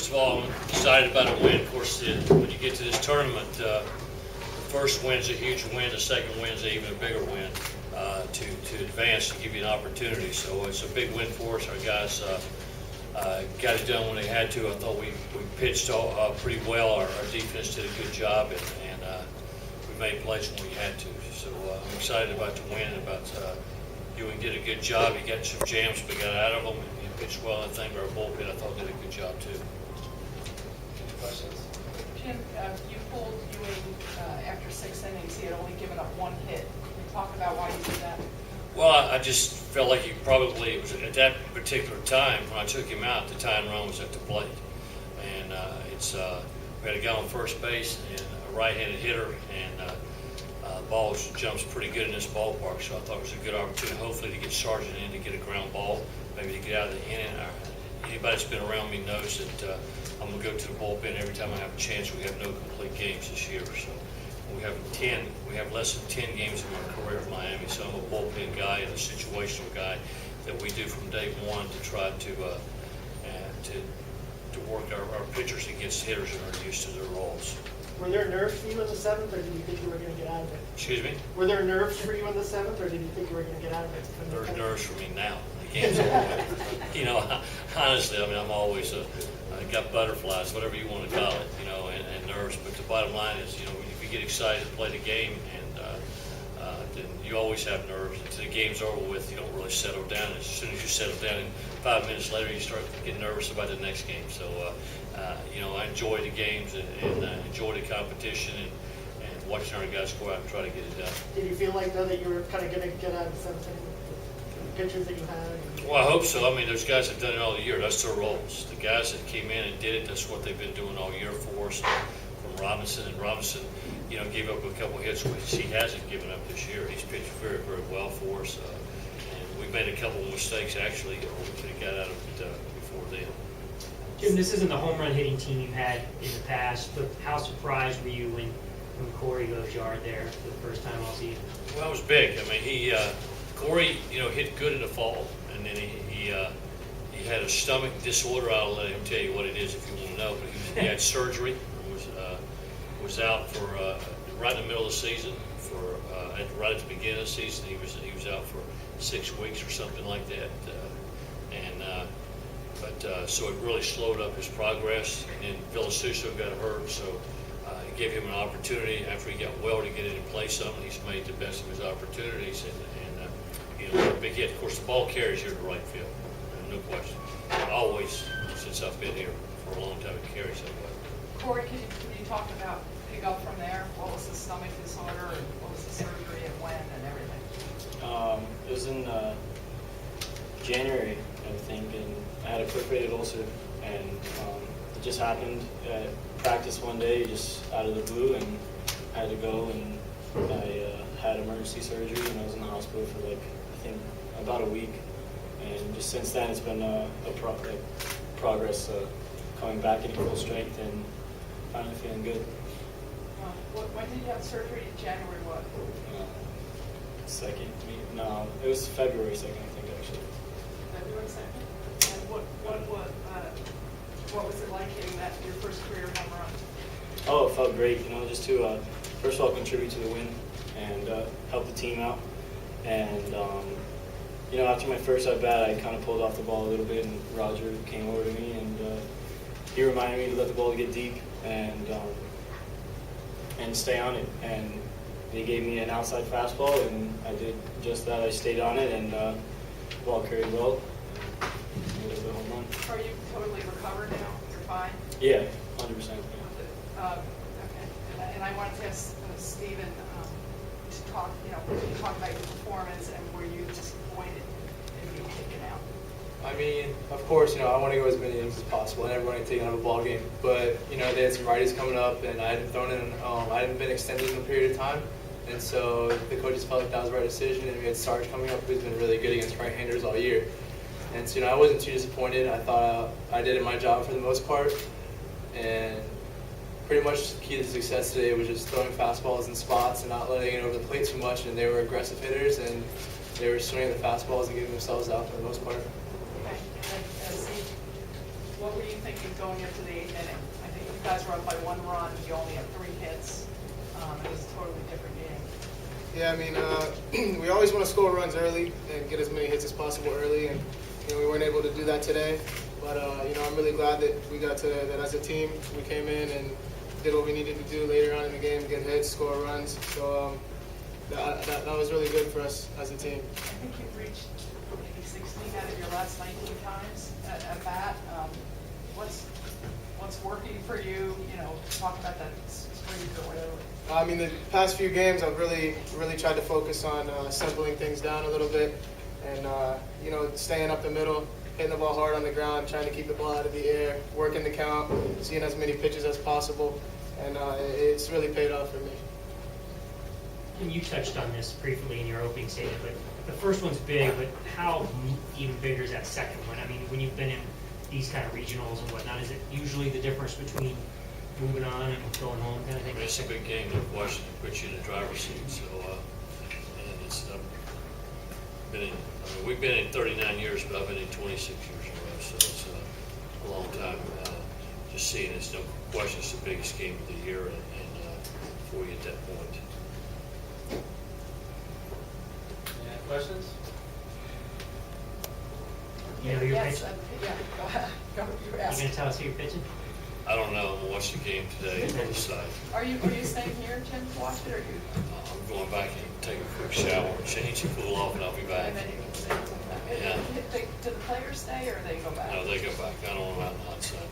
First of all, I'm excited about a win. Of course, when you get to this tournament, the first win's a huge win, the second win's an even bigger win to advance and give you an opportunity. So it's a big win for us. Our guys got it done when they had to. I thought we pitched pretty well. Our defense did a good job, and we made plays when we had to. So I'm excited about the win, about Ewing did a good job. He got some jams, but got out of them. And he pitched well. I think our bullpen, I thought, did a good job too. Questions? Jim, you pulled Ewing after 6 innings. He had only given up 1 hit. Can you talk about why you did that? Well, I just felt like he probably, it was at that particular time when I took him out, the tying run was at the plate. And we had a guy on first base and a right-handed hitter, and the ball jumps pretty good in this ballpark, so I thought it was a good opportunity, hopefully, to get Sargent in to get a ground ball, maybe to get out of the inning. Anybody that's been around me knows that I'm going to go to the bullpen every time I have a chance. We have no complete games this year, so we have less than 10 games in my career at Miami, so I'm a bullpen guy and a situational guy that we do from day one to try to work our pitchers against hitters that are used to their roles. Were there nerves for you in the 7th, or did you think you were going to get out of it? Excuse me? Were there nerves for you in the 7th, or did you think you were going to get out of it? There's nerves for me now. The game's over. You know, honestly, I mean, I'm always I got butterflies, whatever you want to call it, you know, and nerves. But the bottom line is, you know, if you get excited to play the game, and then you always have nerves. Until the game's over with, you don't really settle down. As soon as you settle down, and 5 minutes later, you start getting nervous about the next game. So, you know, I enjoy the games and enjoy the competition and watching our guys go out and try to get it done. Did you feel like, though, that you were kind of going to get out of the 7th inning with the pitchers that you had? Well, I hope so. I mean, those guys have done it all year. That's their roles. The guys that came in and did it, that's what they've been doing all year for us. From Robinson, and Robinson, you know, gave up a couple hits, which he hasn't given up this year. He's pitched very, very well for us. And we made a couple of mistakes, actually, we could have got out of it before then. Jim, this isn't the home run hitting team you've had in the past, but how surprised were you when Corey goes yard there for the first time all season? Well, it was big. I mean, Corey, you know, hit good in the fall, and then he had a stomach disorder. I'll let him tell you what it is if you want to know. But he had surgery. Was out for right in the middle of the season. Right at the beginning of the season, he was out for 6 weeks or something like that. So it really slowed up his progress. And then Villasuso got hurt, so it gave him an opportunity after he got well to get in and play something. He's made the best of his opportunities, and you know, a big hit. Of course, the ball carries here to right field, no question. Always, since I've been here for a long time, it carries that way. Corey, can you talk about pick up from there? What was the stomach disorder, and what was the surgery, and when, and everything? It was in January, I think, and I had a perforated ulcer, and it just happened at practice one day, just out of the blue, and I had to go, and I had emergency surgery, and I was in the hospital for like, I think, about a week, and just since then it's been progress coming back in full strength and finally feeling good. When did you have surgery? January what? It was February 2nd, I think, actually. February 2nd? And what was it like hitting that, your first career home run? Oh, it felt great, you know, just to, first of all, contribute to the win and help the team out. And, you know, after my first at-bat, I kind of pulled off the ball a little bit, and Roger came over to me, and he reminded me to let the ball get deep and stay on it. And he gave me an outside fastball, and I did just that. I stayed on it, and the ball carried well. It was a home run. Are you totally recovered now? You're fine? Yeah, 100%. Yeah. Okay. And I wanted to ask Stephen to talk, you know, talk about your performance, and were you disappointed in being taken out? I mean, of course, you know, I want to go as many innings as possible and everyone taking out of a ball game. But, you know, they had some righties coming up, and I hadn't thrown in, I hadn't been extended in a period of time. And so the coaches felt like that was the right decision, and we had Sarge coming up, who's been really good against right-handers all year. And so, you know, I wasn't too disappointed. I thought I did my job for the most part. And pretty much the key to success today was just throwing fastballs in spots and not letting it over the plate too much. And they were aggressive hitters, and they were swinging the fastballs and getting themselves out for the most part. Okay. what were you thinking going into the 8th inning? I think you guys were up by 1 run, you only had 3 hits. It was a totally different game. Yeah, I mean, we always want to score runs early and get as many hits as possible early, and we weren't able to do that today. But I'm really glad that we got to that as a team. We came in and did what we needed to do later on in the game, get hits, score runs. So that was really good for us as a team. I think you've reached maybe 16 out of your last 19 times at bat. What's working for you? Talk about that streak or whatever. I mean, the past few games, I've really tried to focus on simpling things down a little bit, and staying up the middle, hitting the ball hard on the ground, trying to keep the ball out of the air, working the count, seeing as many pitches as possible, and it's really paid off for me. And you touched on this briefly in your opening statement, but the first one's big, but how even bigger is that second one? I mean, when you've been in these kind of regionals and whatnot, is it usually the difference between moving on and going home kind of thing? It's a big game, no question. It puts you in the driver's seat. So, and it's we've been in 39 years, but I've been in 26 years in a row, so it's a long time. Just seeing it's no question it's the biggest game of the year, and for you at that point. Any questions? You know who you're Yes, pitching? yeah, go ahead. Go, you You ask. gonna tell us who you're pitching? I don't know. I'm gonna watch the game today and decide. Are you staying here, Jim, to watch it, or you? I'm going back and take a quick shower, change and cool off, and I'll be back. And then you can stay. Yeah. Do the players stay or they go back? No, they go back. I don't want them out in the hot sun.